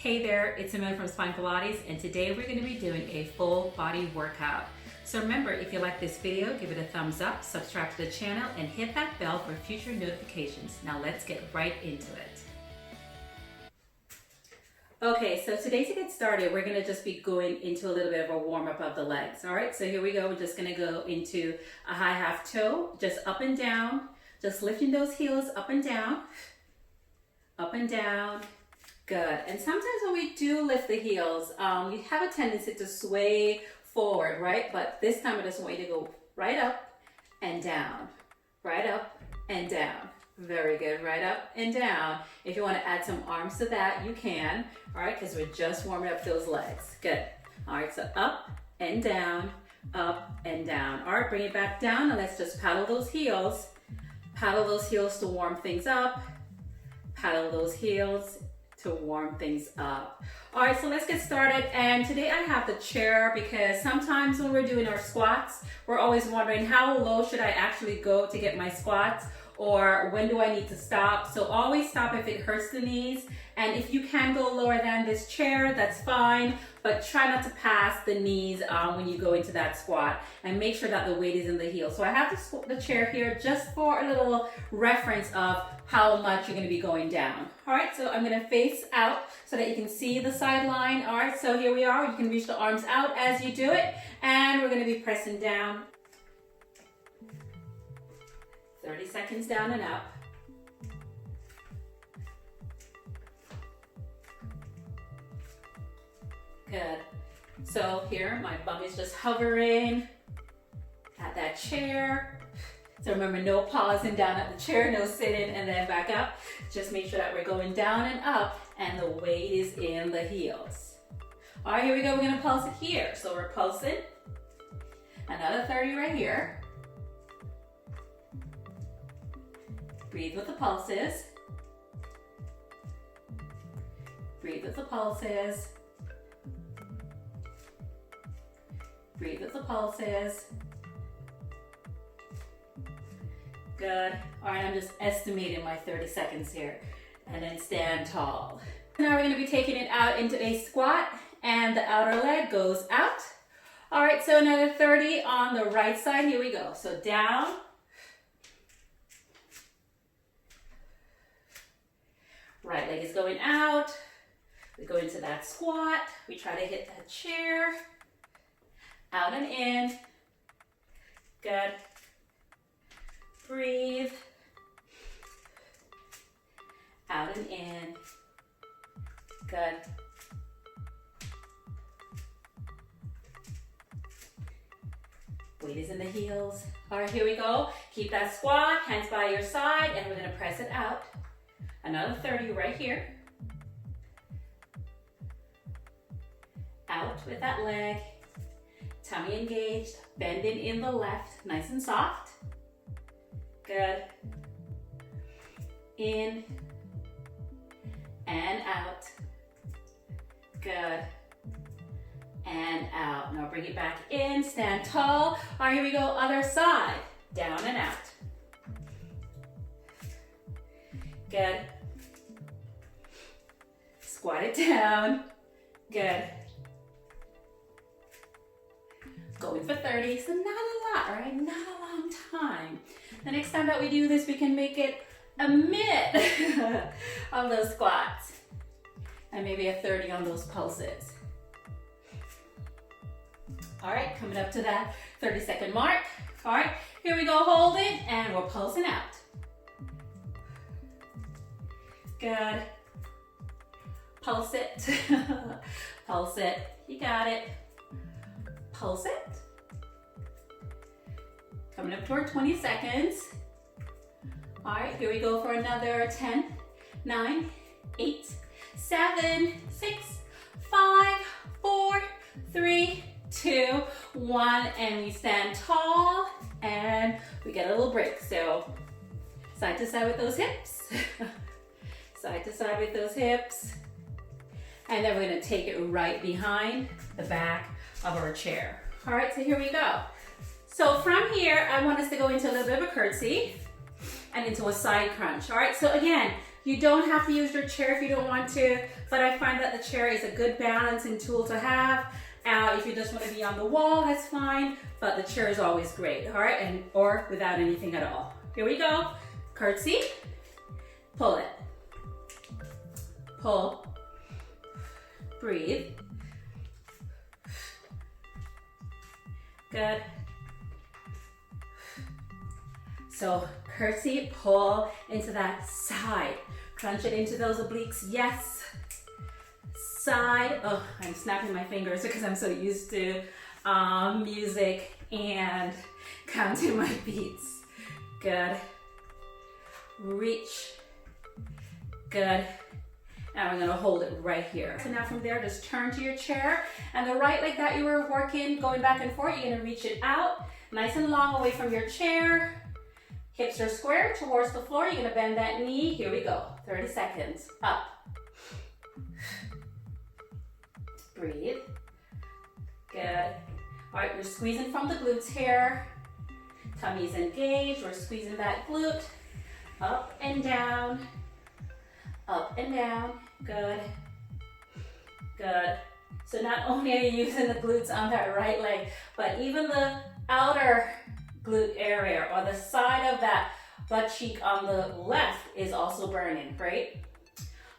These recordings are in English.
Hey there, it's Simone from SPYNE Pilates, and today we're going to be doing a full body workout. So remember, if you like this video, give it a thumbs up, subscribe to the channel, and hit that bell for future notifications. Now let's get right into it. Okay, so today to get started, we're going to just be going into a little bit of a warm-up of the legs. All right, so here we go. We're just going to go into a high half toe, just up and down, just lifting those heels up and down, good. And sometimes when we do lift the heels, we have a tendency to sway forward, right? But this time I just want you to go right up and down, right up and down. Very good, right up and down. If you want to add some arms to that, you can, all right? Because we're just warming up those legs. Good. All right, so up and down, up and down. All right, bring it back down and let's just paddle those heels. Paddle those heels to warm things up. Paddle those heels to warm things up. All right, so let's get started. And today I have the chair because sometimes when we're doing our squats, we're always wondering how low should I actually go to get my squats, or when do I need to stop? So always stop if it hurts the knees. And if you can go lower than this chair, that's fine, but try not to pass the knees when you go into that squat, and make sure that the weight is in the heel. So I have the chair here just for a little reference of how much you're gonna be going down. All right, so I'm gonna face out so that you can see the sideline. All right, so here we are. You can reach the arms out as you do it, and we're gonna be pressing down. 30 seconds down and up. Good. So here, my bum is just hovering at that chair. So remember, no pausing down at the chair, no sitting and then back up. Just make sure that we're going down and up and the weight is in the heels. All right, here we go. We're gonna pulse it here. So we're pulsing. Another 30 right here. Breathe with the pulses. Breathe with the pulses. Breathe with the pulses. Good. All right, I'm just estimating my 30 seconds here. And then stand tall. Now we're gonna be taking it out into a squat, and the outer leg goes out. All right, so another 30 on the right side. Here we go. So down. Right leg is going out. We go into that squat. We try to hit that chair. Out and in. Good. Breathe. Out and in. Good. Weight is in the heels. All right, here we go. Keep that squat, hands by your side, and we're gonna press it out. Another 30 right here. Out with that leg. Tummy engaged, bending in the left, nice and soft. Good. In and out. Good. And out. Now bring it back in, stand tall. All right, here we go, other side. Down and out. Good. Squat it down. Good. Going for 30, so not a lot, all right? Not a long time. The next time that we do this, we can make it a minute of those squats. And maybe a 30 on those pulses. All right, coming up to that 30-second mark. All right, here we go, hold it, and we're pulsing out. Good. Pulse it. Pulse it. You got it. Pulse it. Coming up toward 20 seconds. All right, here we go for another 10, 9, 8, 7, 6, 5, 4, 3, 2, 1, and we stand tall and we get a little break. So side to side with those hips. Side to side with those hips. And then we're gonna take it right behind the back of our chair. All right, so here we go. So from here, I want us to go into a little bit of a curtsy and into a side crunch. All right, so again, You don't have to use your chair if you don't want to, but I find that the chair is a good balancing tool to have. If you just want to be on the wall, that's fine, but the chair is always great, all right? Or without anything at all. Here we go. Curtsy, pull it, pull, breathe. Good. So curtsy, pull into that side. Crunch it into those obliques, yes. Side, oh, I'm snapping my fingers because I'm so used to music and counting my beats. Good. Reach. Good. And we're gonna hold it right here. So now from there, just turn to your chair, and the right leg that you were working, going back and forth, you're gonna reach it out, nice and long away from your chair. Hips are square towards the floor. You're gonna bend that knee. Here we go. 30 seconds. Up. Breathe. Good. All right, we're squeezing from the glutes here. Tummy's engaged. We're squeezing that glute. Up and down. Up and down. Good. Good. So not only are you using the glutes on that right leg, but even the outer glute area or the side of that butt cheek on the left is also burning, right?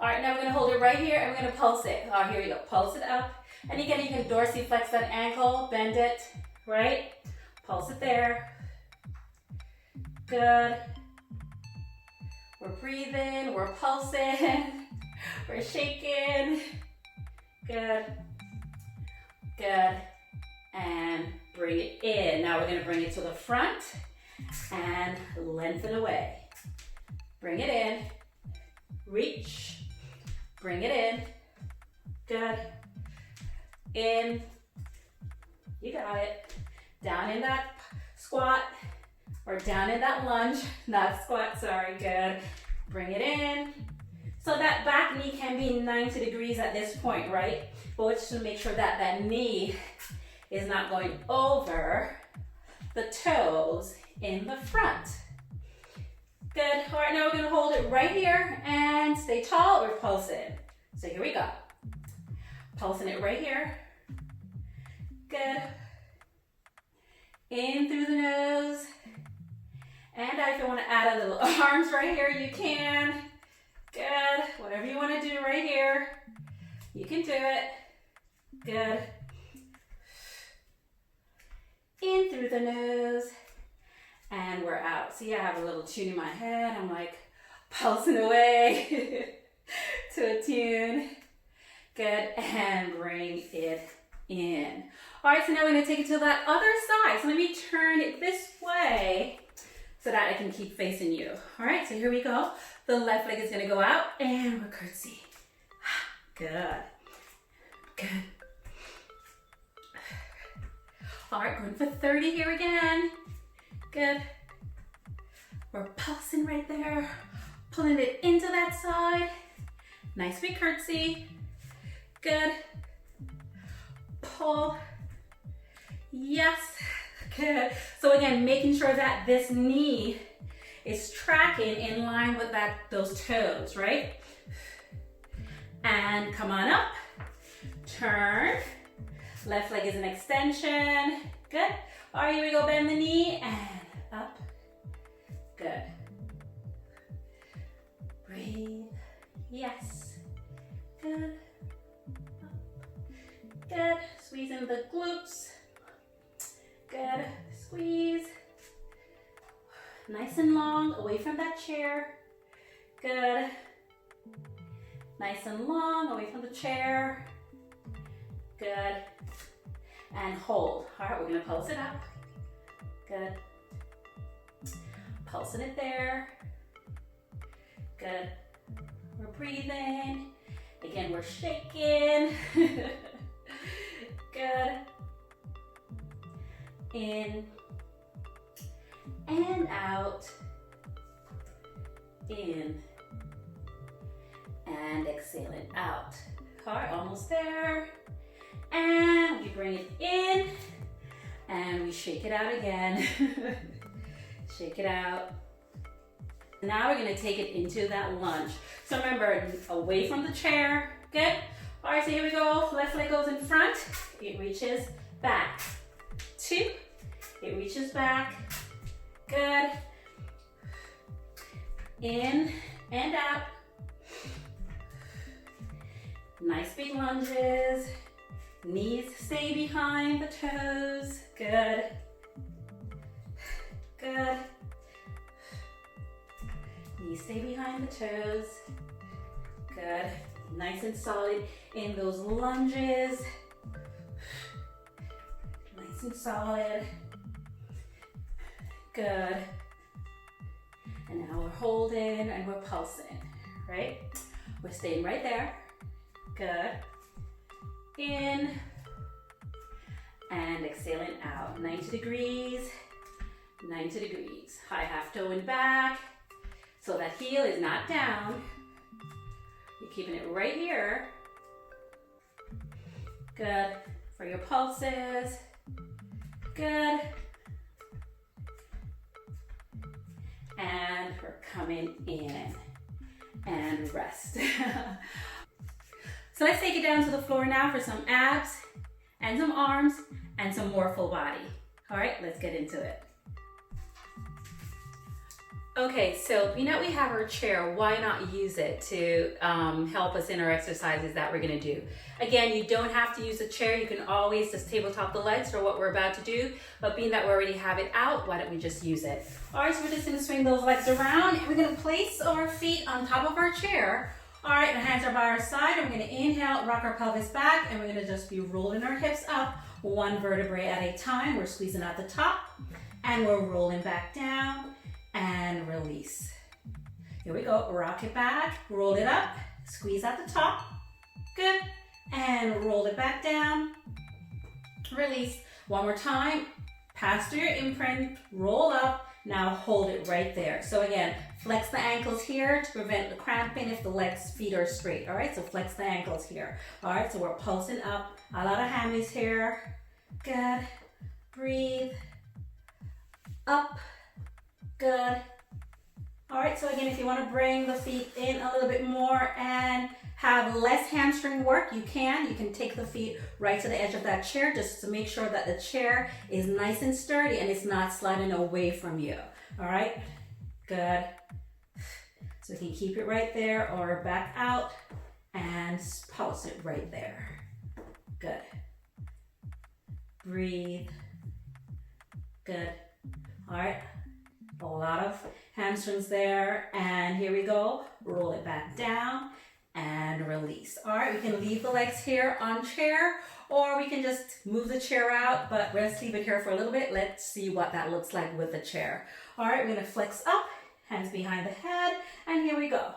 All right, now we're gonna hold it right here and we're gonna pulse it. All right, here we go, pulse it up. And again, you can dorsiflex that ankle, bend it, right? Pulse it there. Good. We're breathing, we're pulsing, we're shaking. Good. Good. And bring it in. Now we're gonna bring it to the front and lengthen away. Bring it in, reach, bring it in. Good. In, you got it. Down in that squat, or down in that lunge, not squat, sorry, good. Bring it in. So that back knee can be 90 degrees at this point, right? But we just want to make sure that that knee is not going over the toes in the front. Good, all right, now we're gonna hold it right here and stay tall, we're pulsing. So here we go. Pulsing it right here. Good. In through the nose. And if you want to add a little arms right here, you can. Good. Whatever you want to do right here, you can do it. Good. In through the nose. And we're out. See, I have a little tune in my head. I'm like pulsing away to a tune. Good, and bring it in. All right, so now we're gonna take it to that other side. So let me turn it this way so that I can keep facing you. All right, so here we go. The left leg is gonna go out and we're curtsy. Good, good. All right, going for 30 here again. Good. We're pulsing right there, pulling it into that side. Nice big curtsy. Good. Pull. Yes. Good. So again, making sure that this knee is tracking in line with those toes, right? And come on up. Turn. Left leg is an extension. Good. All right, here we go. Bend the knee and up. Good. Breathe. Yes. Good. Good. Squeezing the glutes. Good. Squeeze. Nice and long, away from that chair. Good. Nice and long, away from the chair. Good. And hold. All right, we're gonna pulse it up. Good. Pulsing it there. Good. We're breathing. Again, we're shaking. Good. In and out. In and exhaling out. All right, almost there. And we bring it in and we shake it out again. Shake it out. Now we're gonna take it into that lunge. So remember, away from the chair, good? All right, so here we go. Left leg goes in front, it reaches back. 2, it reaches back, good. In and out. Nice big lunges. Knees stay behind the toes, good. Good. Knees stay behind the toes. Good. Nice and solid in those lunges. Nice and solid. Good. And now we're holding and we're pulsing, right? We're staying right there. Good. In and exhaling out. 90 degrees. 90 degrees. High half toe and back. So that heel is not down. You're keeping it right here. Good. For your pulses. Good. And we're coming in and rest. So let's take it down to the floor now for some abs and some arms and some more full body. All right, let's get into it. Okay, so being that we have our chair, why not use it to help us in our exercises that we're gonna do? Again, you don't have to use a chair. You can always just tabletop the legs for what we're about to do, but being that we already have it out, why don't we just use it? All right, so we're just gonna swing those legs around and we're gonna place our feet on top of our chair. All right, the hands are by our side and we're gonna inhale, rock our pelvis back, and we're gonna just be rolling our hips up one vertebrae at a time. We're squeezing at the top and we're rolling back down and release. Here we go, rock it back, roll it up, squeeze at the top, good, and roll it back down, release. One more time, pass through your imprint, roll up, now hold it right there. So again, flex the ankles here to prevent the cramping if the feet are straight, all right? So flex the ankles here. All right, so we're pulsing up, a lot of hammies here, good, breathe, up, good. All right, so again, if you want to bring the feet in a little bit more and have less hamstring work, you can. You can take the feet right to the edge of that chair just to make sure that the chair is nice and sturdy and it's not sliding away from you. All right, good. So you can keep it right there or back out and pulse it right there. Good. Breathe. Good. All right. A lot of hamstrings there, and here we go. Roll it back down and release. All right, we can leave the legs here on chair, or we can just move the chair out, but let's leave it here for a little bit. Let's see what that looks like with the chair. All right, we're gonna flex up, hands behind the head, and here we go.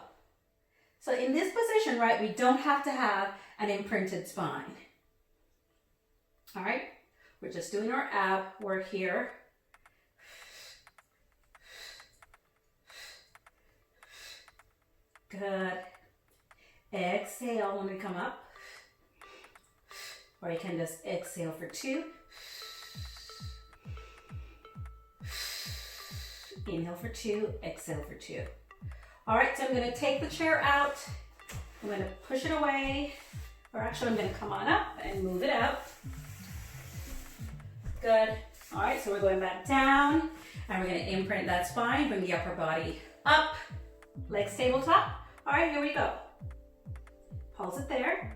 So in this position, right, we don't have to have an imprinted spine. All right, we're just doing our ab work here. Good. Exhale when we come up. Or you can just exhale for 2. Inhale for 2, exhale for 2. All right, so I'm gonna take the chair out. I'm gonna push it away. Or actually I'm gonna come on up and move it out. Good. All right, so we're going back down and we're gonna imprint that spine, bring the upper body up, legs tabletop. All right, here we go. Pulse it there.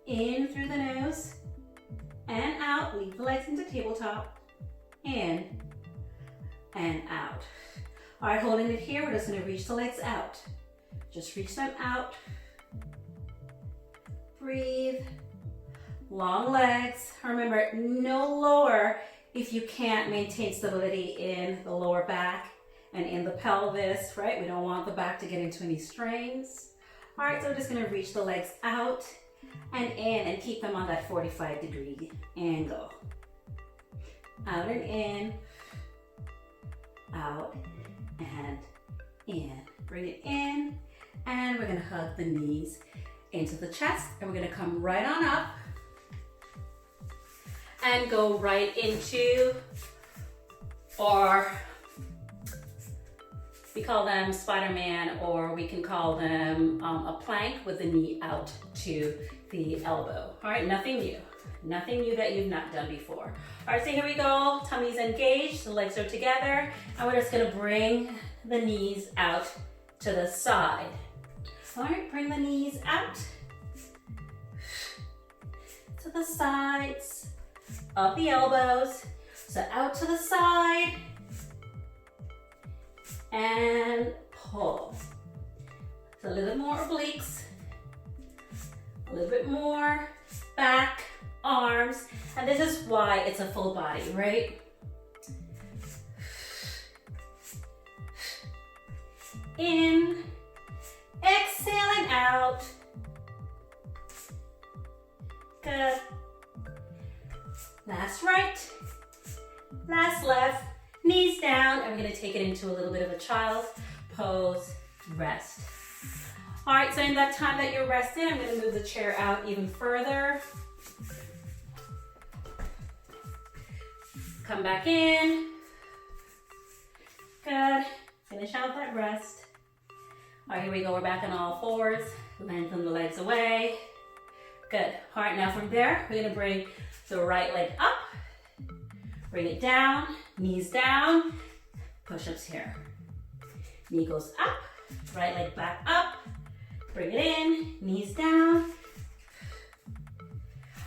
In through the nose and out. Leave the legs into tabletop. In and out. All right, holding it here, we're just gonna reach the legs out. Just reach them out. Breathe. Long legs. Remember, no lower if you can't maintain stability in the lower back and in the pelvis, right? We don't want the back to get into any strains. All right, so we're just gonna reach the legs out and in and keep them on that 45-degree angle. Out and in, out and in. Bring it in, and we're gonna hug the knees into the chest, and we're gonna come right on up and go right into our We call them Spider-Man, or we can call them a plank with the knee out to the elbow. All right, nothing new. Nothing new that you've not done before. All right, so here we go. Tummy's engaged, the legs are together, and we're just gonna bring the knees out to the side. All right, bring the knees out to the sides of the elbows. So out to the side and pull. So a little bit more obliques, a little bit more back, arms, and this is why it's a full body, right? In, exhaling out. Good. Last right, last left, knees down, and we're gonna take it into a little bit of a child's pose, rest. All right, so in that time that you're resting, I'm gonna move the chair out even further. Come back in. Good. Finish out that rest. All right, here we go. We're back on all fours. Lengthen the legs away. Good. All right, now from there, we're gonna bring the right leg up. Bring it down, knees down. Push-ups here. Knee goes up, right leg back up. Bring it in, knees down.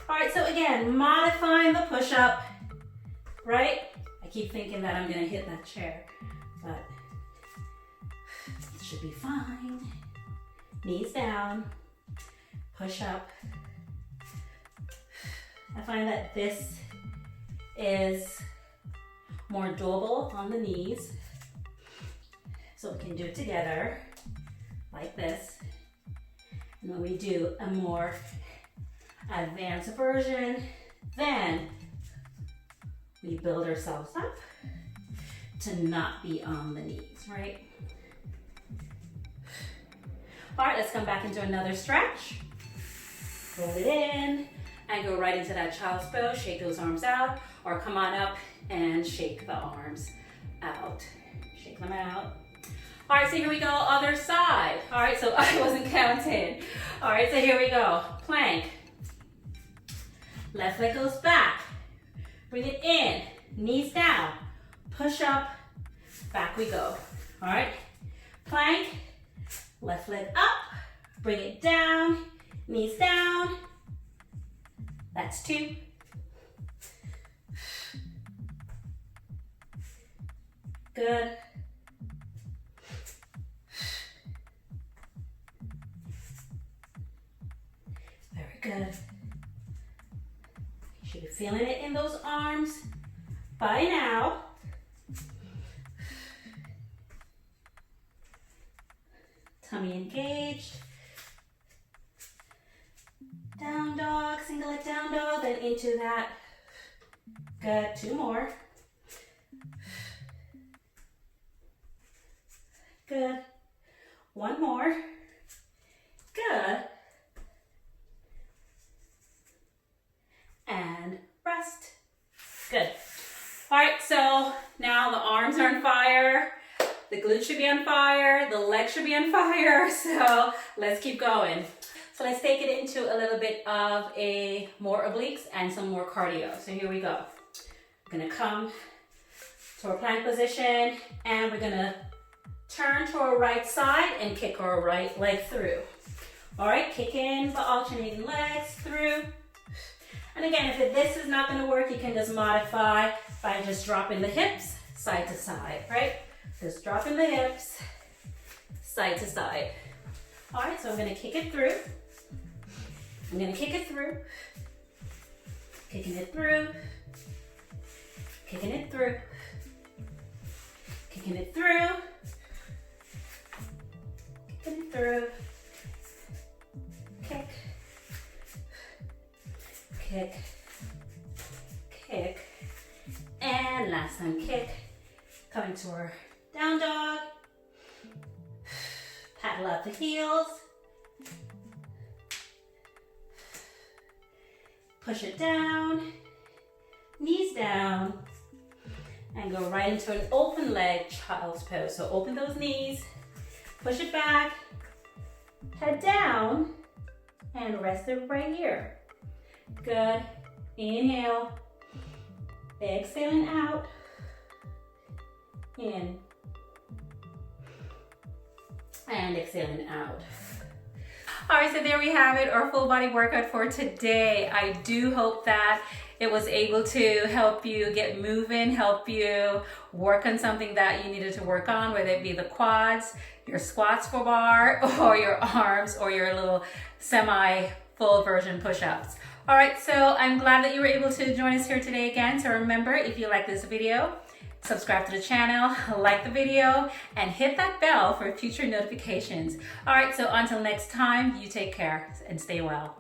All right, so again, modifying the push-up. Right? I keep thinking that I'm gonna hit that chair, but it should be fine. Knees down, push up. I find that this is more doable on the knees. So we can do it together, like this. And when we do a more advanced version, then we build ourselves up to not be on the knees, right? All right, let's come back into another stretch. Hold it in and go right into that child's pose. Shake those arms out, or come on up and shake the arms out. Shake them out. All right, so here we go, other side. All right, so I wasn't counting. All right, so here we go, plank. Left leg goes back. Bring it in, knees down, push up, back we go. All right, plank, left leg up, bring it down, knees down. That's 2. Good. Very good. You should be feeling it in those arms by now. Tummy engaged. Down dog, single leg down dog, then into that. Good, 2 more. Good. 1 more. Good. And rest. Good. All right, so now the arms are on fire. The glutes should be on fire. The legs should be on fire. So let's keep going. So let's take it into a little bit of a more obliques and some more cardio. So here we go. We're gonna come to our plank position, and we're gonna turn to our right side and kick our right leg through. All right, kick in the alternating legs through. And again, if this is not gonna work, you can just modify by just dropping the hips side to side, right? Just dropping the hips side to side. All right, so I'm gonna kick it through. I'm gonna kick it through, kicking it through, kicking it through, kicking it through, kicking it through, kick, kick, kick, and last time kick. Coming to our down dog, paddle out the heels, push it down, knees down, and go right into an open leg child's pose. So open those knees, push it back, head down, and rest it right here. Good. Inhale, exhaling out, in, and exhaling out. All right, so there we have it, our full body workout for today. I do hope that it was able to help you get moving, help you work on something that you needed to work on, whether it be the quads, your squats for bar, or your arms, or your little semi full version push-ups. All right, so I'm glad that you were able to join us here today again. So remember, if you like this video, subscribe to the channel, like the video, and hit that bell for future notifications. All right, so until next time, you take care and stay well.